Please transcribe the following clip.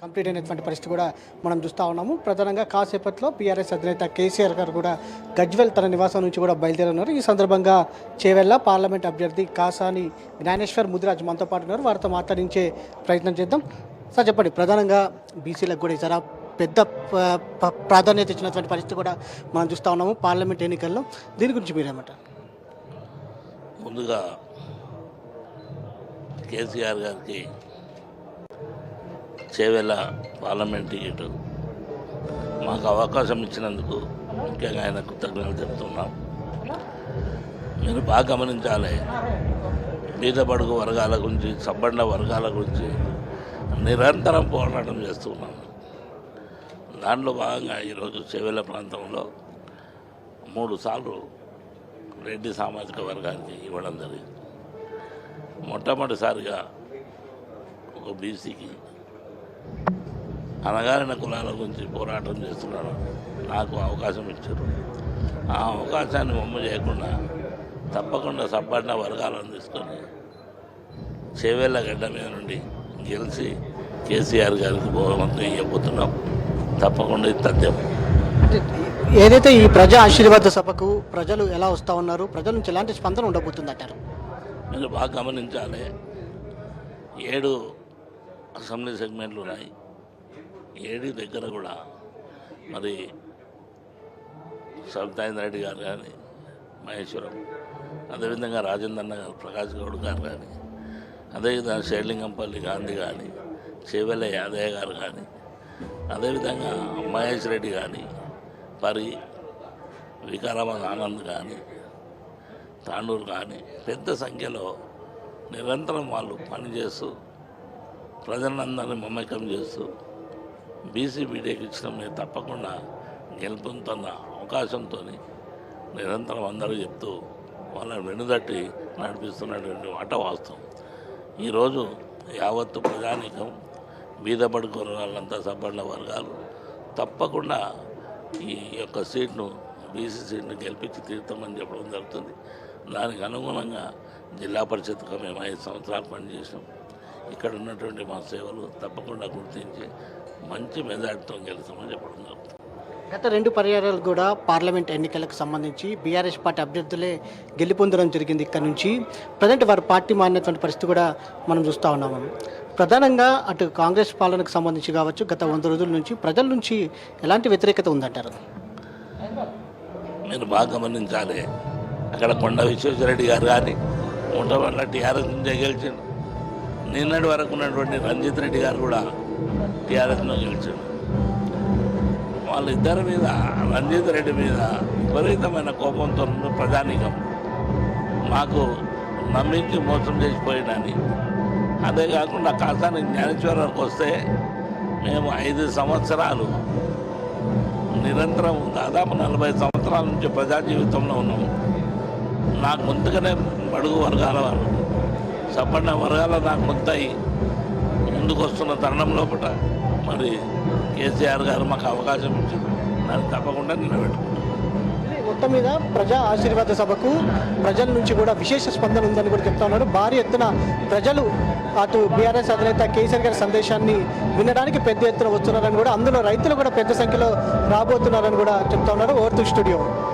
Complete అయినటువంటి పరిస్థితి కూడా మనం చూస్తూ ఉన్నాము. ప్రధానంగా కాసేపట్లో పీఆర్ఎస్ అధినేత కేసీఆర్ గారు కూడా గజ్వెల్ తన నివాసం నుంచి కూడా బయలుదేరున్నారు. ఈ సందర్భంగా చేవెళ్ల పార్లమెంట్ అభ్యర్థి కాసాని జ్ఞానేశ్వర్ ముదిరాజ్ మనతో పాటు ఉన్నారు. వారితో మాట్లాడించే ప్రయత్నం చేద్దాం. సార్ చెప్పండి, ప్రధానంగా బీసీలకు కూడా చాలా పెద్ద ప్రాధాన్యత ఇచ్చినటువంటి పరిస్థితి కూడా మనం చూస్తూ ఉన్నాము పార్లమెంట్ ఎన్నికల్లో. దీని గురించి మీరేమంటారు? ముందుగా కేసీఆర్ గారికి చేవెళ్ళ పార్లమెంట్ టికెట్ మాకు అవకాశం ఇచ్చినందుకు ముఖ్యంగా ఆయన కృతజ్ఞతలు చెప్తున్నాం. మీరు బాగా గమనించాలి, బీద బడుగు వర్గాల గురించి, సబ్బండ వర్గాల గురించి నిరంతరం పోరాటం చేస్తున్నాం. దాంట్లో భాగంగా ఈరోజు చేవెళ్ళ ప్రాంతంలో 3 సార్లు రెడ్డి సామాజిక వర్గానికి ఇవ్వడం జరిగింది. మొట్టమొదటిసారిగా ఒక బీసీకి అనగారిన కులాల గురించి పోరాటం చేస్తున్నాడు, నాకు అవకాశం ఇచ్చారు. ఆ అవకాశాన్ని వమ్ము చేయకుండా తప్పకుండా సబ్బండ వర్గాలను తీసుకొని చేవెళ్ళ గడ్డ మీద నుండి గెలిచి కేసీఆర్ గారికి బహుమతి ఇవ్వబోతున్నాం. తప్పకుండా ఇది తథ్యం. ఏదైతే ఈ ప్రజా ఆశీర్వాద సభకు ప్రజలు ఎలా వస్తూ ఉన్నారు, ప్రజల నుంచి ఎలాంటి స్పందన ఉండబోతుంది అంటారు? మీరు బాగా గమనించాలి, 7 అసెంబ్లీ సెగ్మెంట్లు ఉన్నాయి. 7 దగ్గర కూడా మరి సబితాయింద్ర రెడ్డి గారు కానీ, మహేశ్వరం, అదేవిధంగా రాజేంద్రన్న గారు, ప్రకాష్ గౌడ్ గారు కానీ, అదేవిధంగా షేర్లింగంపల్లి గాంధీ కానీ, చేవెళ్ళ యాదయ్య గారు కానీ, అదేవిధంగా మహేష్ రెడ్డి కానీ, పరి వికారాబాద్ ఆనంద్ కానీ, తాండూరు కానీ పెద్ద సంఖ్యలో నిరంతరం వాళ్ళు పనిచేస్తూ ప్రజలందరినీ మమేకం చేస్తూ బీసీ మీడియాకి ఇచ్చిన మీరు తప్పకుండా గెలుపుతున్న అవకాశంతో నిరంతరం అందరూ చెప్తూ వాళ్ళని వెనుదట్టి నడిపిస్తున్నటువంటి మాట వాస్తవం. ఈరోజు యావత్తు ప్రజానీకం, బీద బడుగు వర్గాలంతా సబ్బండ వర్గాలు తప్పకుండా ఈ యొక్క సీట్ను, బీసీ సీట్ను గెలిపించి తీర్థమని చెప్పడం జరుగుతుంది. దానికి అనుగుణంగా జిల్లా పరిషత్గా మేము 5 సంవత్సరాలు పనిచేసాం. ఇక్కడ ఉన్నటువంటి మా సేవలు తప్పకుండా గుర్తించి మంచి మెజార్టీతో గెలుస్తామని చెప్పడం జరుగుతుంది. గత 2 పర్యాయాలు కూడా పార్లమెంట్ ఎన్నికలకు సంబంధించి బీఆర్ఎస్ పార్టీ అభ్యర్థులే గెలుపొందడం జరిగింది. ఇక్కడ నుంచి ప్రజెంట్ వారి పార్టీ మారినటువంటి పరిస్థితి కూడా మనం చూస్తూ ఉన్నాము. ప్రధానంగా అటు కాంగ్రెస్ పాలనకు సంబంధించి కావచ్చు, గత 100 రోజుల నుంచి ప్రజల నుంచి ఎలాంటి వ్యతిరేకత ఉందంటారు? మీరు బాగా గమనించాలి, అక్కడ కొండ విశ్వేశ్వరరెడ్డి గారు కానీ మొట్టమొదటి టీఆర్ఎస్ నుంచే గెలిచిండు. నిన్నటి వరకు ఉన్నటువంటి రంజిత్ రెడ్డి గారు కూడా టీఆర్ఎస్లో గెలిచిండు. వాళ్ళిద్దరి మీద, రంజిత్ రెడ్డి మీద విపరీతమైన కోపంతో ప్రజానీకం మాకు నమ్మించి మోసం చేసిపోయినని. అదే కాకుండా కాసాని జ్ఞానేశ్వరకు వస్తే మేము 5 సంవత్సరాలు నిరంతరం దాదాపు 40 సంవత్సరాల నుంచి ప్రజా జీవితంలో ఉన్నాము. నాకు ముందుగానే బడుగు వర్గాల వారు, సబ్బండ వర్గాల నాకు ముందయి ముందుకు వస్తున్న తరుణం లోపల మరి కేసీఆర్ గారు మాకు అవకాశం ఇచ్చింది. దాన్ని తప్పకుండా నిలబెట్టుకుంటాం. మొత్తం మీద ప్రజా ఆశీర్వాద సభకు ప్రజల నుంచి కూడా విశేష స్పందన ఉందని కూడా చెప్తా ఉన్నారు. భారీ ఎత్తున ప్రజలు అటు బీఆర్ఎస్ అధినేత కేసీఆర్ గారి సందేశాన్ని వినడానికి పెద్ద ఎత్తున వస్తున్నారని కూడా, అందులో రైతులు కూడా పెద్ద సంఖ్యలో రాబోతున్నారని కూడా చెప్తా ఉన్నారు. Over to studio.